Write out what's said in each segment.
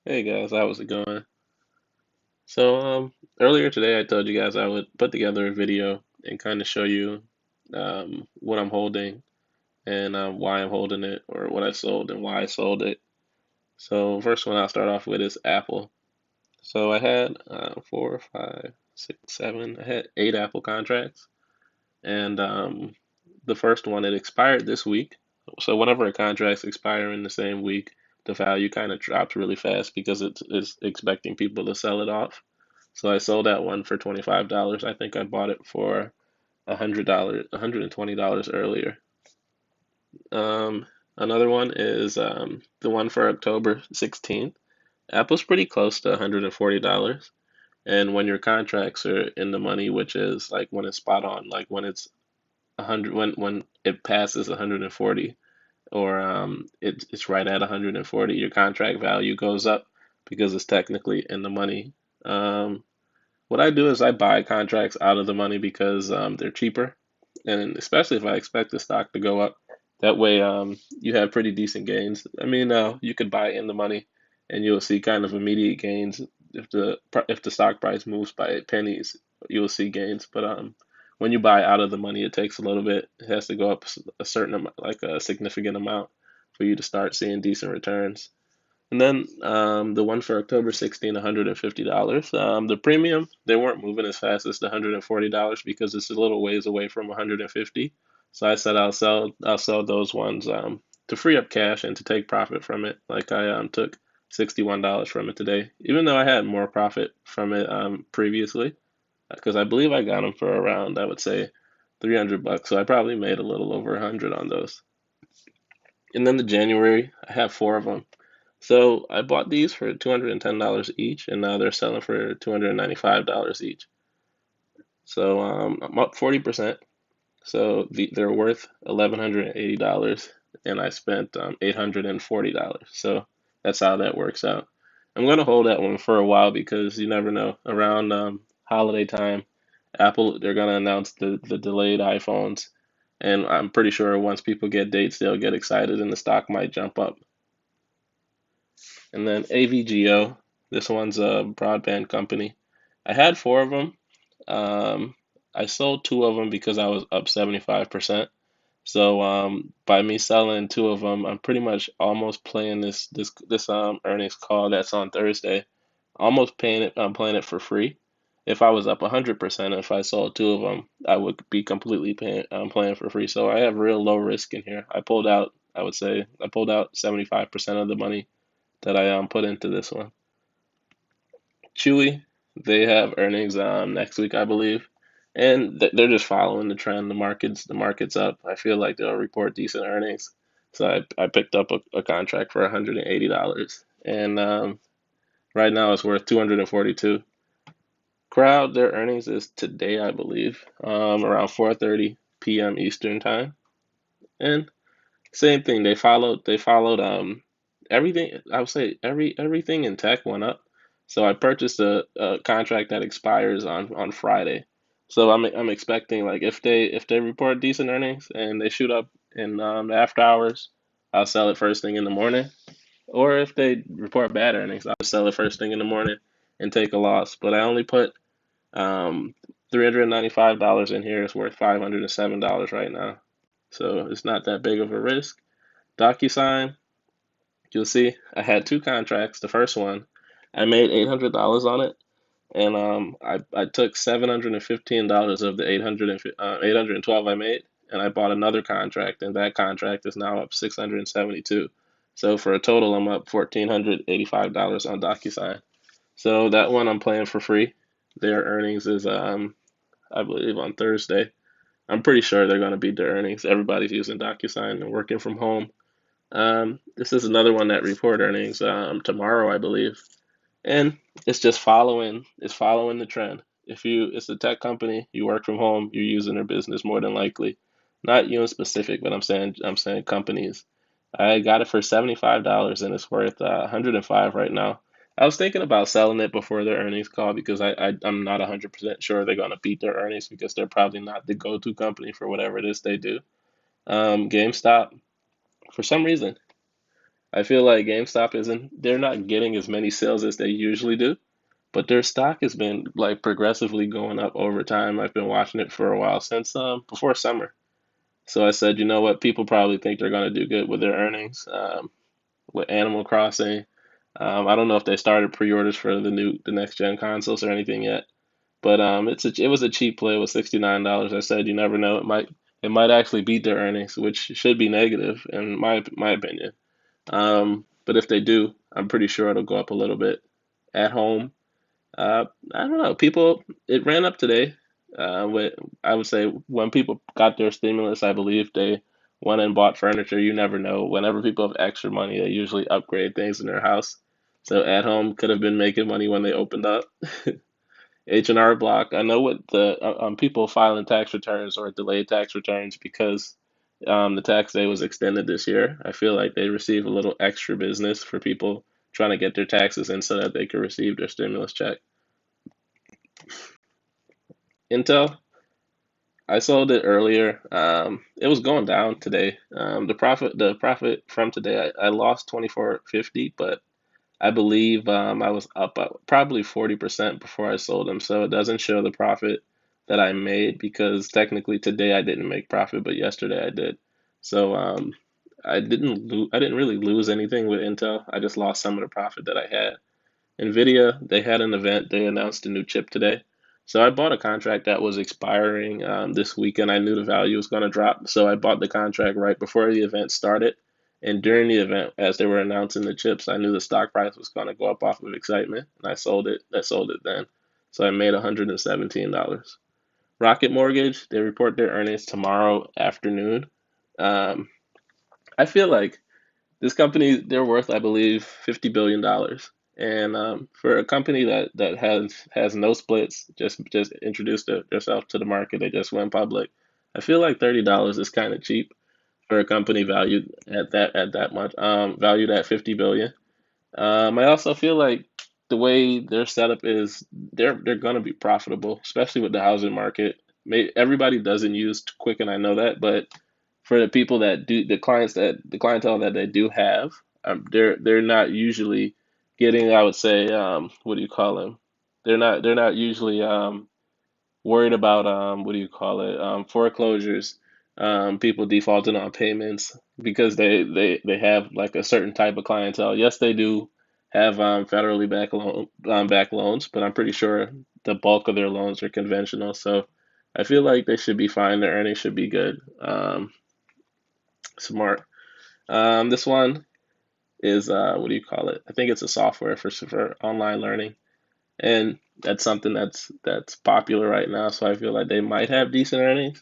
Hey guys, how's it going? So, earlier today I told you guys I would put together a video and kind of show you what I'm holding and why I'm holding it or what I sold and why I sold it. So, first one I'll start off with is Apple. So, I had four, five, six, seven, I had eight Apple contracts, and the first one it expired this week. So, whenever a contract's expire in the same week, the value kind of drops really fast because it's expecting people to sell it off. So I sold that one for $25. I think I bought it for $100, $120 earlier. Another one is the one for October 16th. Apple's pretty close to $140. And when your contracts are in the money, which is like when it's spot on, like when it's 100, when it passes 140, or it's right at 140, your contract value goes up because it's technically in the money. Um, What I do is I buy contracts out of the money because they're cheaper, and especially if I expect the stock to go up. That way, you have pretty decent gains. I mean, you could buy in the money, and you'll see kind of immediate gains. If the stock price moves by pennies, you'll see gains. But when you buy out of the money, it takes a little bit. It has to go up a certain amount, like a significant amount, for you to start seeing decent returns. And then the one for October 16, $150. The premium, they weren't moving as fast as the $140 because it's a little ways away from 150. So I said I'll sell those ones to free up cash and to take profit from it. Like I took $61 from it today, even though I had more profit from it previously, because I believe I got them for around, I would say, 300 bucks. So I probably made a little over 100 on those. And then the January, I have four of them. So I bought these for $210 each, and now they're selling for $295 each. So I'm up 40%. So they're worth $1,180, and I spent $840. So that's how that works out. I'm gonna hold that one for a while because you never know. Around holiday time, Apple they're gonna announce the delayed iPhones, and I'm pretty sure once people get dates, they'll get excited, and the stock might jump up. And then AVGO, this one's a broadband company. I had four of them. Um, I sold two of them because I was up 75%. So by me selling two of them, I'm pretty much almost playing this earnings call that's on Thursday. Almost paying it. I'm playing it for free. If I was up 100%, if I sold two of them, I would be completely playing for free. So I have real low risk in here. I pulled out. I would say I pulled out 75% of the money that I put into this one. Chewy, they have earnings next week, I believe, and they're just following the trend. The market's up. I feel like they'll report decent earnings, so I picked up a contract for $180, and right now it's worth 242. Crowd, their earnings is today, I believe, around 4:30 p.m. Eastern time, and same thing. They followed everything. I would say everything in tech went up. So I purchased a contract that expires on Friday. So I'm expecting like if they report decent earnings and they shoot up in the after hours, I'll sell it first thing in the morning. Or if they report bad earnings, I'll sell it first thing in the morning and take a loss. But I only put um $395 in here. It's worth $507 right now. So it's not that big of a risk. DocuSign, you'll see I had two contracts. The first one, I made $800 on it, and I took $715 of the 812 I made, and I bought another contract, and that contract is now up 672. So for a total, I'm up $1,485 on DocuSign. So that one I'm playing for free. Their earnings is I believe on Thursday. I'm pretty sure they're going to beat their earnings. Everybody's using DocuSign and working from home. This is another one that report earnings tomorrow, I believe, and it's following the trend. If it's a tech company, you work from home, you're using their business more than likely. Not you in specific, but I'm saying companies. I got it for $75 and it's worth 105 right now. I was thinking about selling it before their earnings call because I'm not 100% sure they're gonna beat their earnings because they're probably not the go-to company for whatever it is they do. GameStop, for some reason. I feel like GameStop isn't, they're not getting as many sales as they usually do, but their stock has been like progressively going up over time. I've been watching it for a while since before summer. So I said, you know what, people probably think they're going to do good with their earnings. With Animal Crossing, I don't know if they started pre-orders for the next gen consoles or anything yet, but it was a cheap play. It was $69. I said, you never know, it might actually beat their earnings, which should be negative in my opinion. But if they do, I'm pretty sure it'll go up a little bit. At home, I don't know. It ran up today. I would say when people got their stimulus, I believe they went and bought furniture. You never know. Whenever people have extra money, they usually upgrade things in their house. So at home could have been making money when they opened up. H&R Block. I know what the people filing tax returns or delayed tax returns because the tax day was extended this year. I feel like they receive a little extra business for people trying to get their taxes in so that they can receive their stimulus check. Intel, I sold it earlier. It was going down today. The profit from today, I lost 24.50, but I believe I was up probably 40% before I sold them. So it doesn't show the profit that I made because technically today I didn't make profit, but yesterday I did. So I didn't really lose anything with Intel. I just lost some of the profit that I had. NVIDIA, they had an event. They announced a new chip today. So I bought a contract that was expiring this weekend. I knew the value was going to drop. So I bought the contract right before the event started. And during the event, as they were announcing the chips, I knew the stock price was going to go up off of excitement. And I sold it. I sold it then. So I made $117. Rocket Mortgage, they report their earnings tomorrow afternoon. Um, I feel like this company, they're worth, I believe, $50 billion. And for a company that has no splits, just introduced themselves to the market, they just went public. I feel like $30 is kind of cheap for a company valued at that much, valued at 50 billion. I also feel like the way their setup is, they're gonna be profitable, especially with the housing market. Everybody doesn't use Quicken, I know that, but for the people that do, the clientele that they do have, they're not usually getting, I would say, what do you call them? They're not usually worried about what do you call it, foreclosures, people defaulting on payments because they have like a certain type of clientele. Yes, they do have federally backed loans, but I'm pretty sure the bulk of their loans are conventional. So I feel like they should be fine. Their earnings should be good. Smart. This one is what do you call it? I think it's a software for online learning. And that's something that's popular right now. So I feel like they might have decent earnings,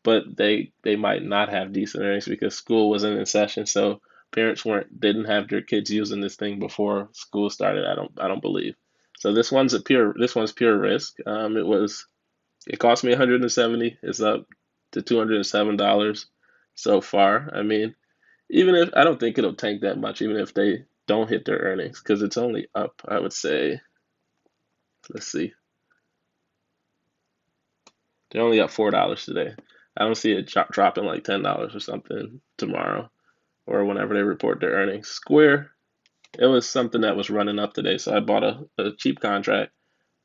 but they might not have decent earnings because school wasn't in session. So parents weren't didn't have their kids using this thing before school started. I don't believe. So this one's pure risk. It cost me 170. It's up to $207 so far. I mean, even if I don't think it'll tank that much, even if they don't hit their earnings, because it's only up. I would say, let's see. They're only up $4 today. I don't see it dropping like $10 or something tomorrow or whenever they report their earnings. Square, it was something that was running up today, so I bought a cheap contract,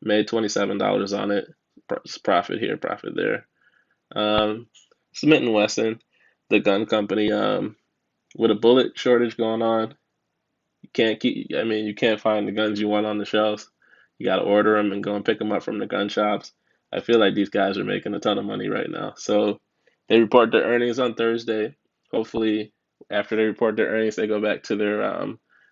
made $27 on it. Profit here, profit there. Um, Smith and Wesson, the gun company, with a bullet shortage going on, you can't keep. I mean, you can't find the guns you want on the shelves. You got to order them and go and pick them up from the gun shops. I feel like these guys are making a ton of money right now. So they report their earnings on Thursday. Hopefully, after they report their earnings, they go back to their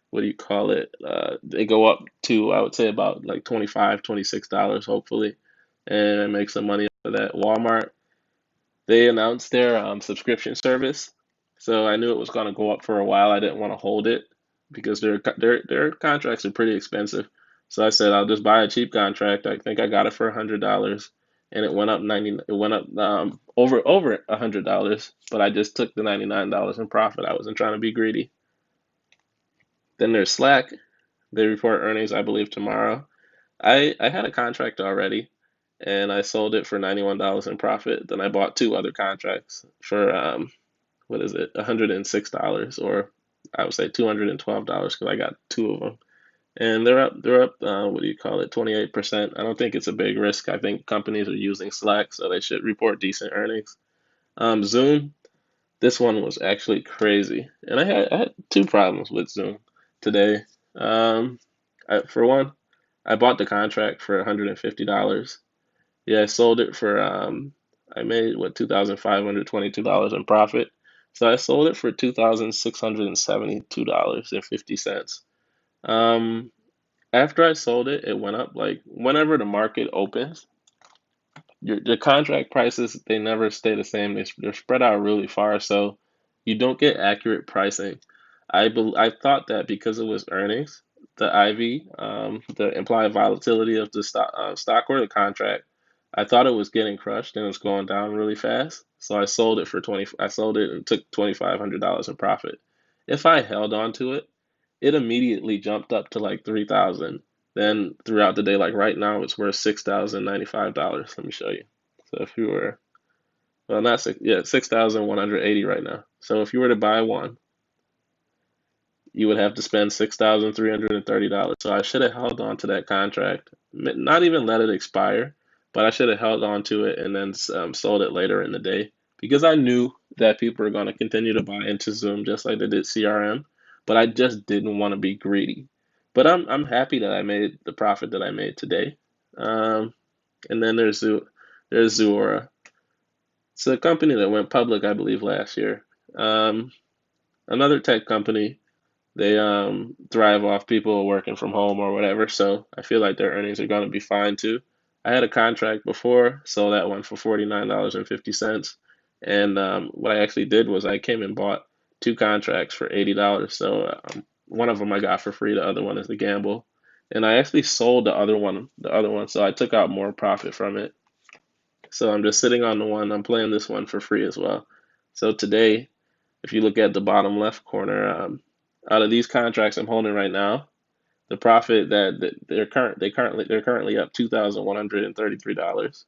what do you call it? They go up to, I would say, about like 25, $26, hopefully, and make some money for that. Walmart, they announced their subscription service, so I knew it was going to go up for a while. I didn't want to hold it because their contracts are pretty expensive. So I said I'll just buy a cheap contract. I think I got it for $100, and it went up 90. It went up over $100, but I just took the $99 in profit. I wasn't trying to be greedy. Then there's Slack. They report earnings, I believe, tomorrow. I had a contract already, and I sold it for $91 in profit. Then I bought two other contracts for what is it, $106 or I would say $212 because I got two of them. And they're up, what do you call it, 28%. I don't think it's a big risk. I think companies are using Slack, so they should report decent earnings. Zoom, this one was actually crazy. And I had two problems with Zoom today. Um, for one, I bought the contract for $150. Yeah, I sold it for I made what $2,522 in profit. So I sold it for $2,672.50. Um, After I sold it, it went up like whenever the market opens, the contract prices they never stay the same. They're spread out really far, so you don't get accurate pricing. I thought that because it was earnings, the IV, the implied volatility of the stock or the contract, I thought it was getting crushed and it was going down really fast. So I sold it for 20. I sold it and took $2,500 in profit. If I held on to it, it immediately jumped up to like 3,000. Then throughout the day, like right now, it's worth $6,095. Let me show you. So if you were, well, not six, yeah, 6,180 right now. So if you were to buy one, you would have to spend $6,330. So I should have held on to that contract, not even let it expire, but I should have held on to it and then sold it later in the day because I knew that people are going to continue to buy into Zoom just like they did CRM, but I just didn't want to be greedy. But I'm happy that I made the profit that I made today. Um, and then there's Zuora. It's a company that went public, I believe, last year. Um, Another tech company, they thrive off people working from home or whatever, so I feel like their earnings are going to be fine too. I had a contract before, sold that one for $49.50, and what I actually did was I came and bought two contracts for $80. So one of them I got for free, the other one is the gamble, and I actually sold the other one, so I took out more profit from it. So I'm just sitting on the one. I'm playing this one for free as well. So today, if you look at the bottom left corner, out of these contracts I'm holding right now, the profit that they're currently up $2,133.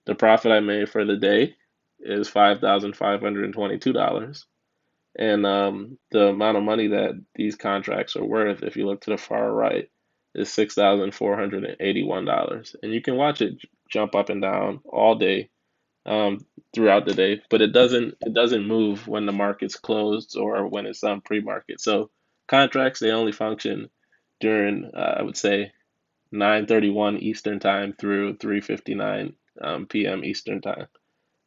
The profit I made for the day is $5,522, and the amount of money that these contracts are worth, if you look to the far right, is $6,481. And you can watch it jump up and down all day throughout the day, but it doesn't move when the market's closed or when it's on pre-market. So contracts they only function during I would say 9:31 Eastern time through 3:59 p.m. Eastern time.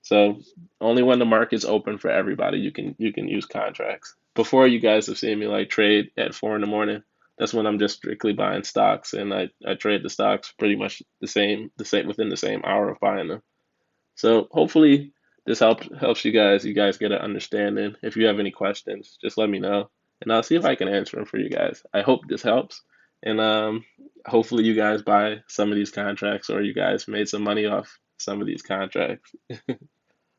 So only when the market's open for everybody you can use contracts. Before you guys have seen me like trade at 4 in the morning. That's when I'm just strictly buying stocks and I trade the stocks pretty much the same within the same hour of buying them. So hopefully this helps you guys get an understanding. If you have any questions, just let me know and I'll see if I can answer them for you guys. I hope this helps. And hopefully you guys buy some of these contracts or you guys made some money off some of these contracts.